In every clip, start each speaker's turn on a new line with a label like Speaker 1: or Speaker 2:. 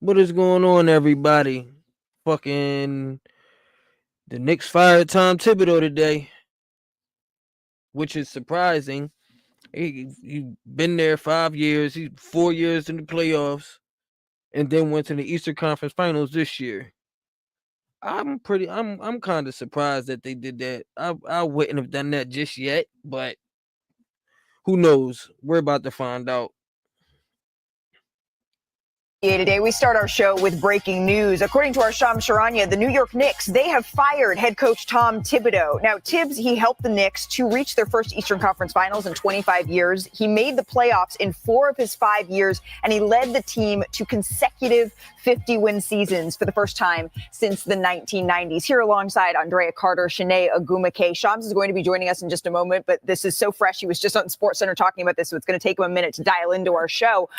Speaker 1: What is going on, everybody? Fucking the Knicks fired Tom Thibodeau today, which is surprising. He been there 5 years. He's 4 years in the playoffs, and then went to the Eastern Conference Finals this year. I'm kind of surprised that they did that. I wouldn't have done that just yet, but who knows? We're about to find out.
Speaker 2: Today, we start our show with breaking news. According to our Shams Charania, the New York Knicks, they have fired head coach Tom Thibodeau. Now, Tibbs, he helped the Knicks to reach their first Eastern Conference Finals in 25 years. He made the playoffs in 4 of his 5 years, and he led the team to consecutive 50-win seasons for the first time since the 1990s. Here alongside Andrea Carter, Shanae Agumake. Shams is going to be joining us in just a moment, but this is so fresh. He was just on SportsCenter talking about this, so it's going to take him a minute to dial into our show.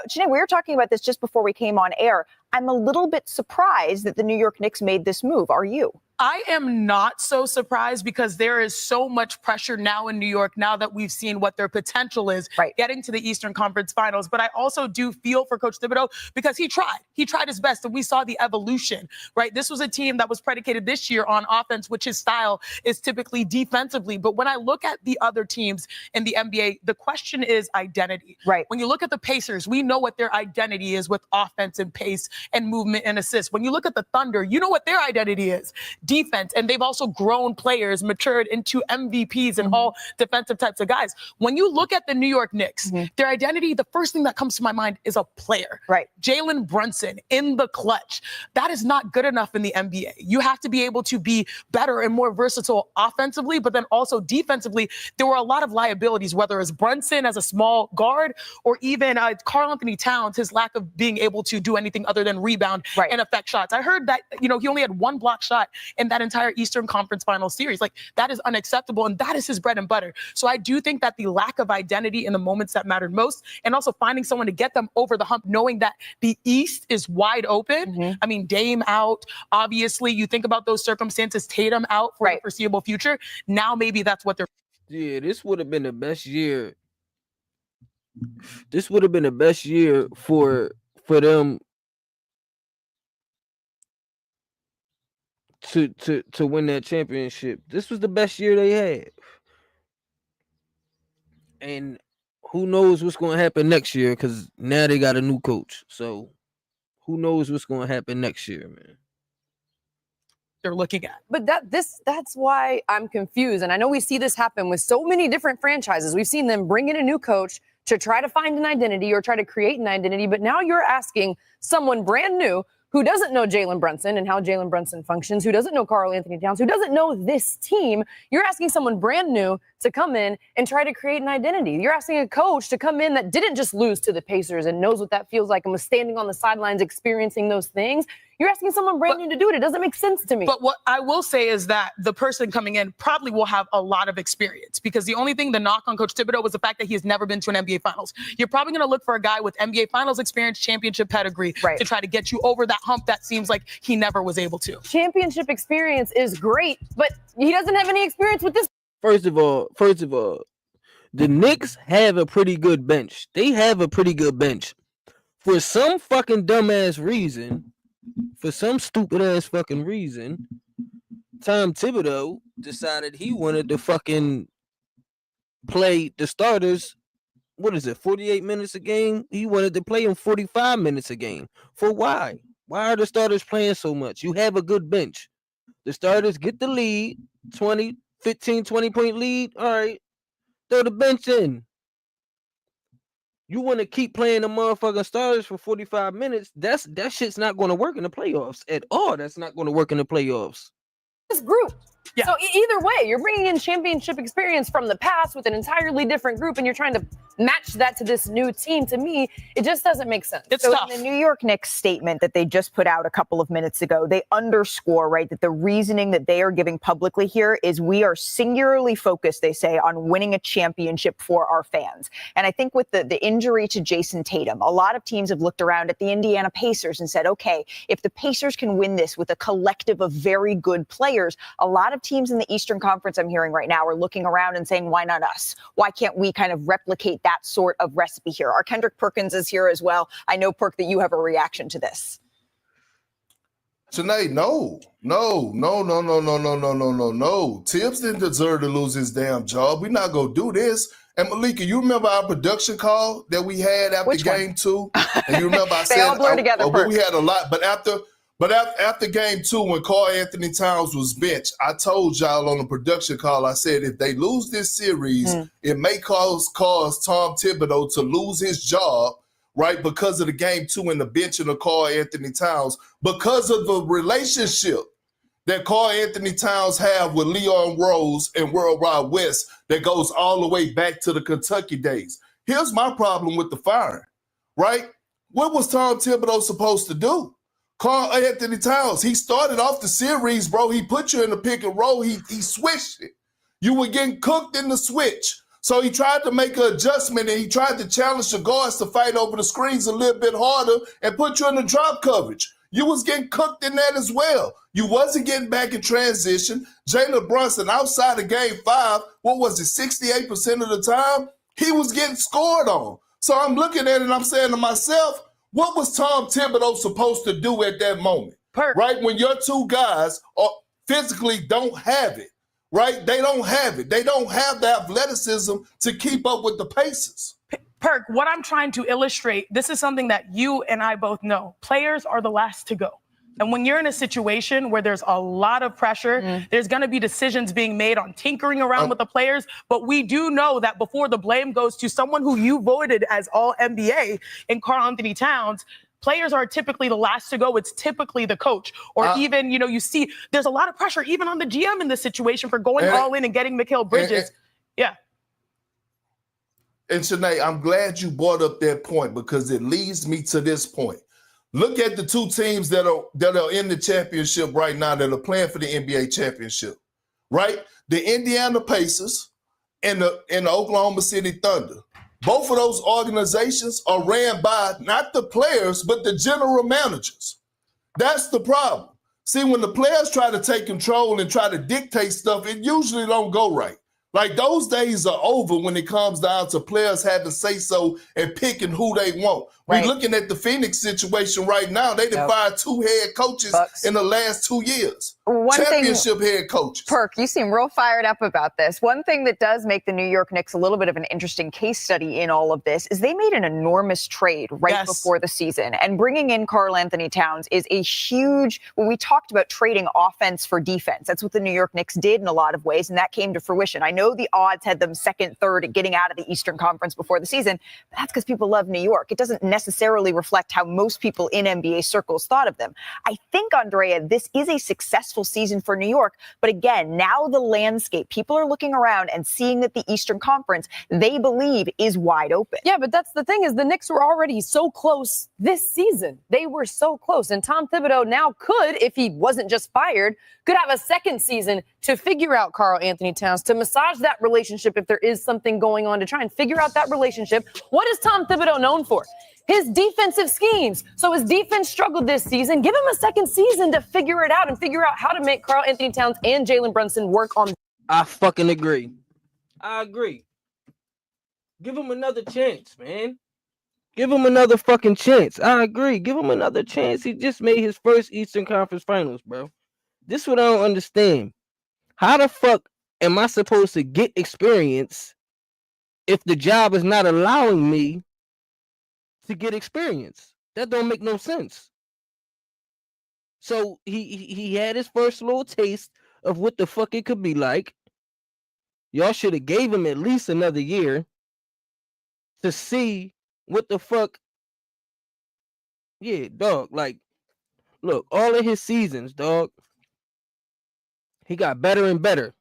Speaker 2: Shanae, we were talking about this just before we came on air. I'm a little bit surprised that the New York Knicks made this move. Are you?
Speaker 3: I am not so surprised because there is so much pressure now in New York now that we've seen what their potential is getting to the Eastern Conference Finals. But I also do feel for Coach Thibodeau because he tried. He tried his best, and we saw the evolution, right? This was a team that was predicated this year on offense, which his style is typically defensively. But when I look at the other teams in the NBA, the question is identity.
Speaker 2: Right.
Speaker 3: When you look at the Pacers, we know what their identity is with offense and pace and movement and assists. When you look at the Thunder, you know what their identity is. Defense, and they've also grown players, matured into MVPs and all defensive types of guys. When you look at the New York Knicks, their identity, the first thing that comes to my mind is a player.
Speaker 2: Right.
Speaker 3: Jalen Brunson in the clutch. That is not good enough in the NBA. You have to be able to be better and more versatile offensively, but then also defensively. There were a lot of liabilities, whether it's Brunson as a small guard or even Karl Anthony Towns, his lack of being able to do anything other than rebound and affect shots. I heard that, he only had one block shot in that entire Eastern Conference Final series. Like, that is unacceptable, and that is his bread and butter. So I do think that the lack of identity in the moments that mattered most, and also finding someone to get them over the hump, knowing that the East is wide open. I mean, Dame out, obviously. You think about those circumstances, Tatum out for the foreseeable future. Now maybe that's what they're...
Speaker 1: Yeah, this would have been the best year. This would have been the best year for them to win that championship. This was the best year they had. And who knows what's going to happen next year, because now they got a new coach. So who knows what's going to happen next year, man.
Speaker 3: They're looking at.
Speaker 4: But that's why I'm confused. And I know we see this happen with so many different franchises. We've seen them bring in a new coach to try to find an identity or try to create an identity. But now you're asking someone brand new who doesn't know Jalen Brunson and how Jalen Brunson functions, who doesn't know Karl Anthony Towns, who doesn't know this team. You're asking someone brand new to come in and try to create an identity. You're asking a coach to come in that didn't just lose to the Pacers and knows what that feels like and was standing on the sidelines experiencing those things. You're asking someone brand new to do it. It doesn't make sense to me.
Speaker 3: But what I will say is that the person coming in probably will have a lot of experience, because the only thing the knock on Coach Thibodeau was the fact that he has never been to an NBA Finals. You're probably going to look for a guy with NBA Finals experience, championship pedigree to try to get you over that hump that seems like he never was able to.
Speaker 4: Championship experience is great, but he doesn't have any experience with this.
Speaker 1: First of all, the Knicks have a pretty good bench. They have a pretty good bench. For some fucking dumbass reason, for some stupid ass fucking reason, Tom Thibodeau decided he wanted to fucking play the starters. What is it, 48 minutes a game? He wanted to play them 45 minutes a game. For why? Why are the starters playing so much? You have a good bench. The starters get the lead, 15, 20-point lead. All right, throw the bench in. You want to keep playing the motherfucking starters for 45 minutes, that shit's not going to work in the playoffs at all. That's not going to work in the playoffs.
Speaker 4: This group. So either way, you're bringing in championship experience from the past with an entirely different group, and you're trying to match that to this new team. To me, it just doesn't make sense.
Speaker 3: It's
Speaker 2: so
Speaker 3: tough.
Speaker 2: In the New York Knicks statement that they just put out a couple of minutes ago, they underscore, that the reasoning that they are giving publicly here is we are singularly focused, they say, on winning a championship for our fans. And I think with the injury to Jason Tatum, a lot of teams have looked around at the Indiana Pacers and said, okay, if the Pacers can win this with a collective of very good players, a lot of teams in the Eastern Conference I'm hearing right now are looking around and saying, why not us? Why can't we kind of replicate that sort of recipe here. Our Kendrick Perkins is here as well. I know, Perk, that you have a reaction to this.
Speaker 5: Janae, no. Tibbs didn't deserve to lose his damn job. We're not going to do this. And Malika, you remember our production call that we had after game 2? And you remember I
Speaker 2: they
Speaker 5: said
Speaker 2: all blur together,
Speaker 5: we had a lot, but after game 2, when Karl Anthony Towns was benched, I told y'all on the production call, I said if they lose this series, it may cause Tom Thibodeau to lose his job, right, because of the game 2 and the benching of Karl Anthony Towns, because of the relationship that Karl Anthony Towns have with Leon Rose and Worldwide West that goes all the way back to the Kentucky days. Here's my problem with the firing, right? What was Tom Thibodeau supposed to do? Karl Anthony Towns, he started off the series, bro. He put you in the pick and roll. He switched it. You were getting cooked in the switch. So he tried to make an adjustment, and he tried to challenge the guards to fight over the screens a little bit harder and put you in the drop coverage. You was getting cooked in that as well. You wasn't getting back in transition. Jalen Brunson, outside of game 5, what was it, 68% of the time, he was getting scored on. So I'm looking at it and I'm saying to myself, what was Tom Thibodeau supposed to do at that moment? Right? When your two guys physically don't have it, right? They don't have it. They don't have the athleticism to keep up with the paces.
Speaker 3: Perk, what I'm trying to illustrate, this is something that you and I both know. Players are the last to go. And when you're in a situation where there's a lot of pressure, there's going to be decisions being made on tinkering around with the players. But we do know that before the blame goes to someone who you voted as All-NBA in Karl Anthony Towns, players are typically the last to go. It's typically the coach. Or even, you see there's a lot of pressure even on the GM in this situation for going all in and getting Mikal Bridges.
Speaker 5: And Shanae, I'm glad you brought up that point because it leads me to this point. Look at the two teams that are in the championship right now that are playing for the NBA championship, right? The Indiana Pacers and the Oklahoma City Thunder. Both of those organizations are ran by not the players, but the general managers. That's the problem. See, when the players try to take control and try to dictate stuff, it usually don't go right. Like, those days are over when it comes down to players having say-so and picking who they want.
Speaker 2: Right.
Speaker 5: We're looking at the Phoenix situation right now. They fired 2 head coaches in the last 2 years. Championship head coaches.
Speaker 2: Perk, you seem real fired up about this. One thing that does make the New York Knicks a little bit of an interesting case study in all of this is they made an enormous trade right before the season. And bringing in Karl Anthony Towns is a huge, when we talked about trading offense for defense, that's what the New York Knicks did in a lot of ways, and that came to fruition. I know the odds had them second, third, getting out of the Eastern Conference before the season, but that's because people love New York. It doesn't necessarily reflect how most people in NBA circles thought of them. I think, Andrea, this is a successful season for New York. But again, now the landscape, people are looking around and seeing that the Eastern Conference, they believe, is wide open.
Speaker 4: Yeah, but that's the thing is the Knicks were already so close this season. They were so close. And Tom Thibodeau now could, if he wasn't just fired, could have a second season to figure out Karl Anthony Towns, to massage that relationship if there is something going on, to try and figure out that relationship. What is Tom Thibodeau known for? His defensive schemes. So his defense struggled this season. Give him a second season to figure it out and figure out how to make Karl Anthony Towns and Jalen Brunson work on.
Speaker 1: I fucking agree. I agree. Give him another chance, man. Give him another fucking chance. I agree. Give him another chance. He just made his first Eastern Conference Finals, bro. This is what I don't understand. How the fuck am I supposed to get experience if the job is not allowing me to get experience? That don't make no sense. So he had his first little taste of what the fuck it could be like. Y'all should have gave him at least another year to see what the fuck. Yeah, dog. Like, look, all of his seasons, dog, he got better and better.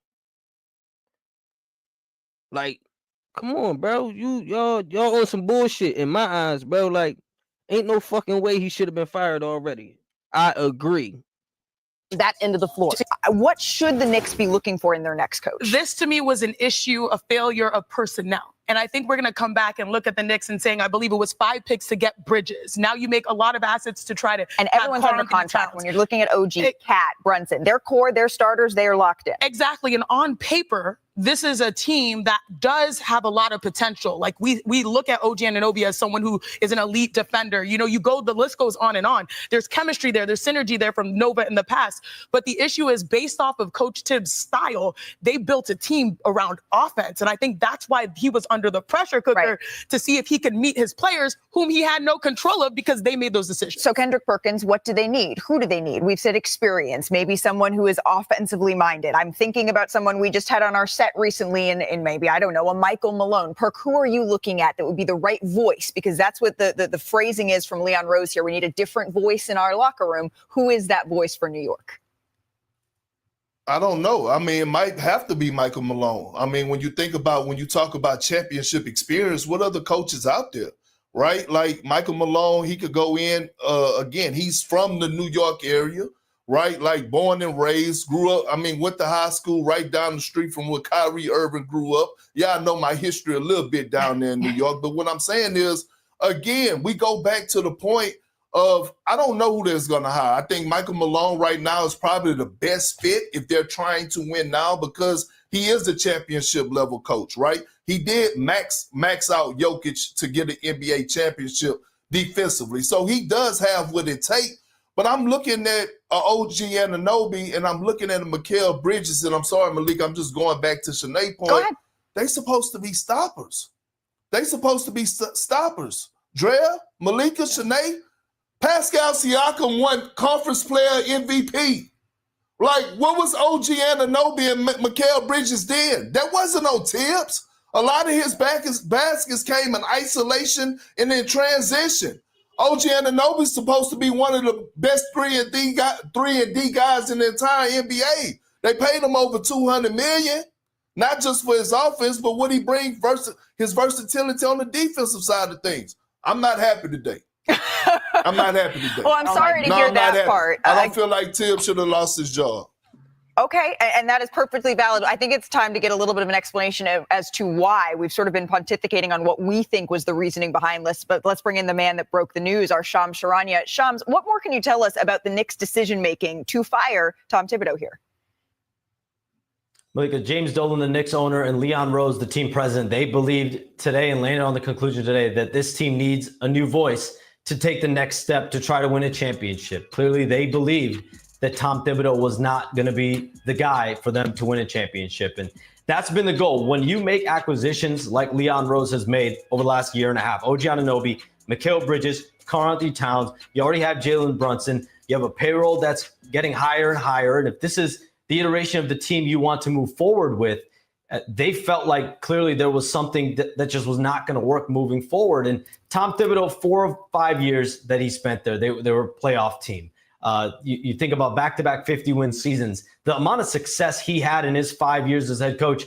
Speaker 1: Like, come on, bro. Y'all on some bullshit in my eyes, bro. Like, ain't no fucking way he should have been fired already. I agree.
Speaker 4: That end of the floor.
Speaker 2: What should the Knicks be looking for in their next coach?
Speaker 3: This, to me, was an issue, a failure of personnel. And I think we're going to come back and look at the Knicks and saying, I believe it was 5 picks to get Bridges. Now you make a lot of assets to try to.
Speaker 2: And everyone's under contract. When you're looking at OG, Cat, Brunson, their core, their starters, they are locked in.
Speaker 3: Exactly. And on paper, this is a team that does have a lot of potential. Like we look at OG Anunoby as someone who is an elite defender. You know, the list goes on and on. There's chemistry there. There's synergy there from Nova in the past. But the issue is based off of Coach Tibbs' style, they built a team around offense. And I think that's why he was under the pressure cooker to see if he could meet his players whom he had no control of because they made those decisions.
Speaker 2: So Kendrick Perkins, what do they need? Who do they need? We've said experience, maybe someone who is offensively minded. I'm thinking about someone we just had on our set recently in maybe, I don't know, a Michael Malone. Perk, who are you looking at that would be the right voice? Because that's what the phrasing is from Leon Rose here. We need a different voice in our locker room. Who is that voice for New York?
Speaker 5: I don't know. I mean, it might have to be Michael Malone. I mean, when you talk about championship experience, what other coaches out there, right? Like Michael Malone, he could go in, again, he's from the New York area, right? Like born and raised, grew up, went to high school right down the street from where Kyrie Irving grew up. Yeah, I know my history a little bit down there in New York, but what I'm saying is, again, we go back to the point of, I don't know who they're going to hire. I think Michael Malone right now is probably the best fit if they're trying to win now because he is the championship level coach, right? He did max out Jokic to get an NBA championship defensively. So he does have what it takes. But I'm looking at OG Anunoby and I'm looking at a Mikal Bridges, and I'm sorry, Malik, I'm just going back to Shanae's point.
Speaker 2: Go ahead.
Speaker 5: They supposed to be stoppers. Drea, Malika, Shanae, Pascal Siakam won Conference Player MVP. Like, what was OG Anunoby and Mikal Bridges did? That wasn't on Tibbs. A lot of his baskets came in isolation and in transition. OG Anunoby's supposed to be one of the best 3-and-D guys in the entire NBA. They paid him over $200 million, not just for his offense, but what he brings his versatility on the defensive side of things. I'm not happy today.
Speaker 2: Well, I'm sorry to hear that part.
Speaker 5: I don't feel like Tibbs should have lost his job.
Speaker 2: Okay, and that is perfectly valid. I think it's time to get a little bit of an explanation as to why. We've sort of been pontificating on what we think was the reasoning behind this, but let's bring in the man that broke the news, our Shams Charania. Shams, what more can you tell us about the Knicks' decision-making to fire Tom Thibodeau here?
Speaker 6: Malika, James Dolan, the Knicks owner, and Leon Rose, the team president, they believed today and landed on the conclusion today that this team needs a new voice to take the next step to try to win a championship. Clearly, they believed that Tom Thibodeau was not going to be the guy for them to win a championship. And that's been the goal. When you make acquisitions like Leon Rose has made over the last year and a half, OG Anunoby, Mikal Bridges, Karl-Anthony Towns, you already have Jalen Brunson, you have a payroll that's getting higher and higher. And if this is the iteration of the team you want to move forward with, they felt like clearly there was something that just was not going to work moving forward. And Tom Thibodeau, 4 or 5 years that he spent there, they were a playoff team. You think about back-to-back 50-win seasons, the amount of success he had in his 5 years as head coach.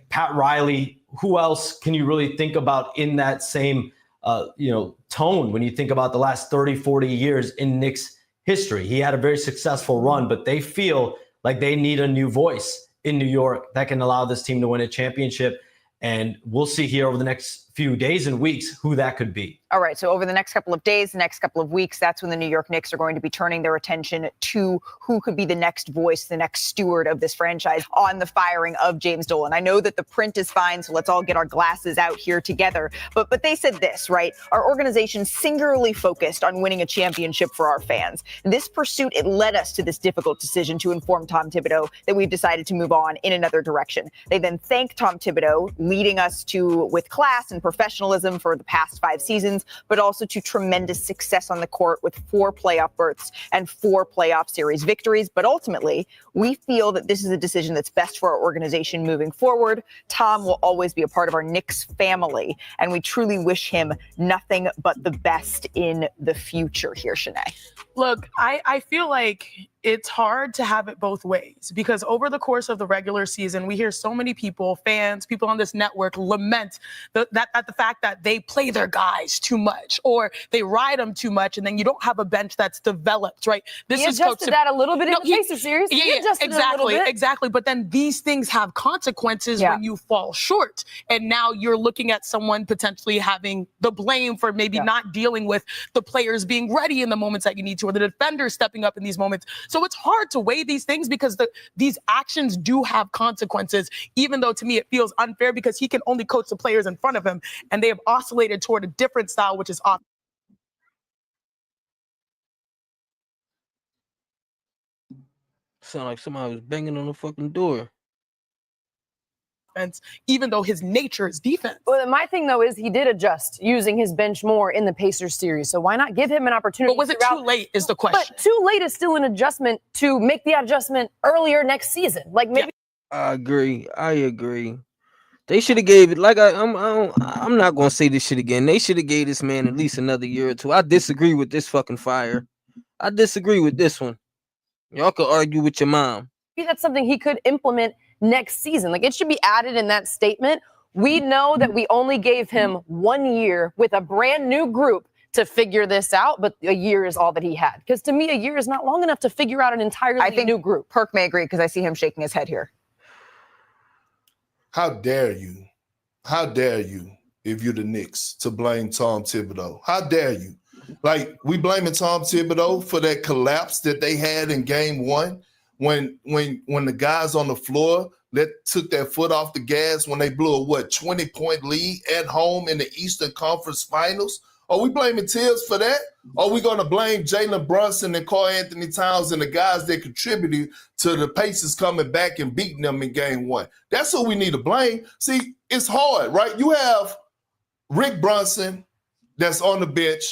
Speaker 6: Pat Riley, who else can you really think about in that same tone when you think about the last 30, 40 years in Knicks history? He had a very successful run, but they feel like they need a new voice in New York that can allow this team to win a championship. And we'll see here over the next few days and weeks who that could be.
Speaker 2: All right, so over the next couple of days, the next couple of weeks, that's when the New York Knicks are going to be turning their attention to who could be the next voice, the next steward of this franchise on the firing of James Dolan. I know that the print is fine, so let's all get our glasses out here together. But they said this, right? Our organization singularly focused on winning a championship for our fans. This pursuit, it led us to this difficult decision to inform Tom Thibodeau that we've decided to move on in another direction. They then thanked Tom Thibodeau, leading us with class and professionalism for the past 5 seasons, but also to tremendous success on the court with 4 playoff berths and 4 playoff series victories. But ultimately, we feel that this is a decision that's best for our organization moving forward. Tom will always be a part of our Knicks family, and we truly wish him nothing but the best in the future here, Shanae.
Speaker 3: Look, I feel like it's hard to have it both ways because over the course of the regular season, we hear so many people, fans, people on this network lament at the fact that they play their guys too much or they ride them too much, and then you don't have a bench that's developed, right?
Speaker 4: He adjusted that a little bit in the Pacers series.
Speaker 3: Yeah, exactly. But then these things have consequences when you fall short, and now you're looking at someone potentially having the blame for maybe not dealing with the players being ready in the moments that you need to, or the defenders stepping up in these moments. So it's hard to weigh these things because these actions do have consequences, even though to me it feels unfair because he can only coach the players in front of him, and they have oscillated toward a different style, which is off.
Speaker 1: Sound like somebody was banging on the fucking door.
Speaker 3: Even though his nature is defense.
Speaker 4: Well, my thing, though, is he did adjust using his bench more in the Pacers series. So why not give him an opportunity?
Speaker 3: But was it too late is the question.
Speaker 4: But too late is still an adjustment to make the adjustment earlier next season. Like maybe.
Speaker 1: I agree. They should have gave it I'm not gonna say this shit again. They should have gave this man at least another year or two. I disagree with this fucking fire. I disagree with this one. Y'all could argue with your mom.
Speaker 4: Maybe that's something he could implement next season. Like it should be added in that statement. We know that we only gave him 1 year with a brand new group to figure this out, but a year is all that he had. Because to me, a year is not long enough to figure out an entirely new group.
Speaker 2: Perk may agree because I see him shaking his head here.
Speaker 5: How dare you? How dare you, if you're the Knicks, to blame Tom Thibodeau? How dare you? Like, we blaming Tom Thibodeau for that collapse that they had in game one when the guys on the floor took their foot off the gas when they blew a 20-point lead at home in the Eastern Conference Finals? Are we blaming Tibbs for that? Or are we going to blame Jalen Brunson and Karl Anthony Towns and the guys that contributed to the Pacers coming back and beating them in game one? That's who we need to blame. See, it's hard, right? You have Rick Brunson that's on the bench,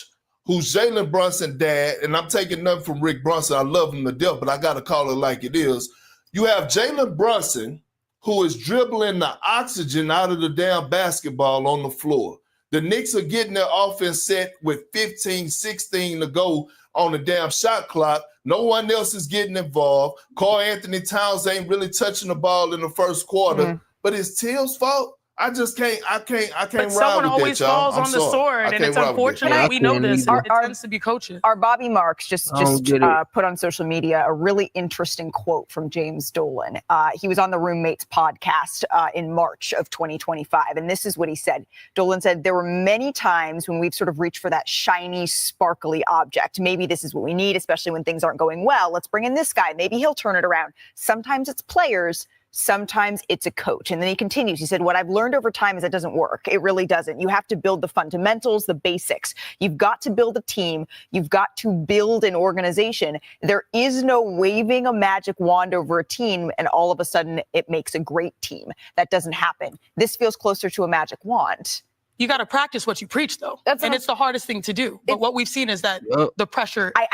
Speaker 5: who's Jalen Brunson's dad, and I'm taking nothing from Rick Brunson. I love him to death, but I got to call it like it is. You have Jalen Brunson, who is dribbling the oxygen out of the damn basketball on the floor. The Knicks are getting their offense set with 15, 16 to go on the damn shot clock. No one else is getting involved. Karl Anthony Towns ain't really touching the ball in the first quarter. But it's Tibbs' fault. I can't
Speaker 3: But
Speaker 5: ride
Speaker 3: someone
Speaker 5: with
Speaker 3: always
Speaker 5: that, y'all.
Speaker 3: falls
Speaker 5: I'm
Speaker 3: on the
Speaker 5: sorry.
Speaker 3: sword, and it's unfortunate.
Speaker 1: Yeah,
Speaker 3: We know this.
Speaker 1: either.
Speaker 3: It tends to be coaches.
Speaker 2: Our Bobby Marks just
Speaker 1: get it.
Speaker 2: put on social media a really interesting quote from James Dolan. He was on the Roommates podcast in March of 2025, and this is what he said. Dolan said, there were many times when we've sort of reached for that shiny, sparkly object. Maybe this is what we need, especially when things aren't going well. Let's bring in this guy. Maybe he'll turn it around. Sometimes it's players. Sometimes it's a coach. And then he continues. He said, what I've learned over time is it doesn't work. It really doesn't. You have to build the fundamentals, the basics. You've got to build a team. You've got to build an organization. There is no waving a magic wand over a team and all of a sudden it makes a great team. That doesn't happen. This feels closer to a magic wand.
Speaker 3: You got to practice what you preach, though. And it's the hardest thing to do. But what we've seen is that the pressure
Speaker 2: I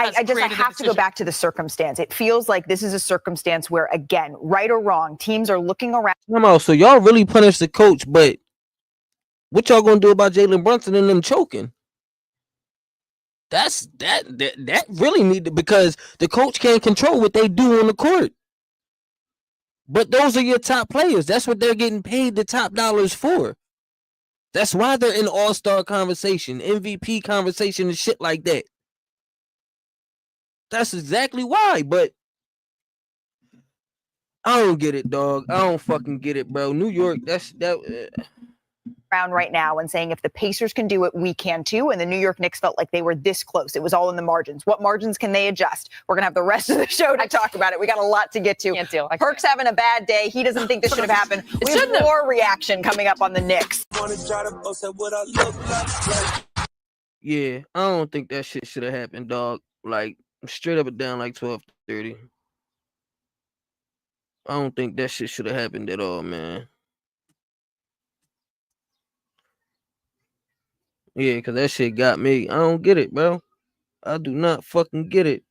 Speaker 2: have to go back to the circumstance. It feels like this is a circumstance where, again, right or wrong, teams are looking around.
Speaker 1: So y'all really punish the coach, but what y'all gonna do about Jalen Brunson and them choking? That really needed, because the coach can't control what they do on the court. But those are your top players. That's what they're getting paid the top dollars for. That's why they're in all-star conversation, MVP conversation, and shit like that. That's exactly why, but I don't get it, dog. I don't fucking get it, bro. New York,
Speaker 2: around right now and saying if the Pacers can do it, we can too. And the New York Knicks felt like they were this close. It was all in the margins. What margins can they adjust? We're going to have the rest of the show to talk about it. We got a lot to get to.
Speaker 4: Can't deal.
Speaker 2: Perk's having a bad day. He doesn't think this should have happened. We have more reaction coming up on the Knicks.
Speaker 1: Yeah, I don't think that shit should have happened, dog. Like, straight up and down, like 12:30. I don't think that shit should have happened at all, man. Yeah, because that shit got me. I don't get it, bro. I do not fucking get it.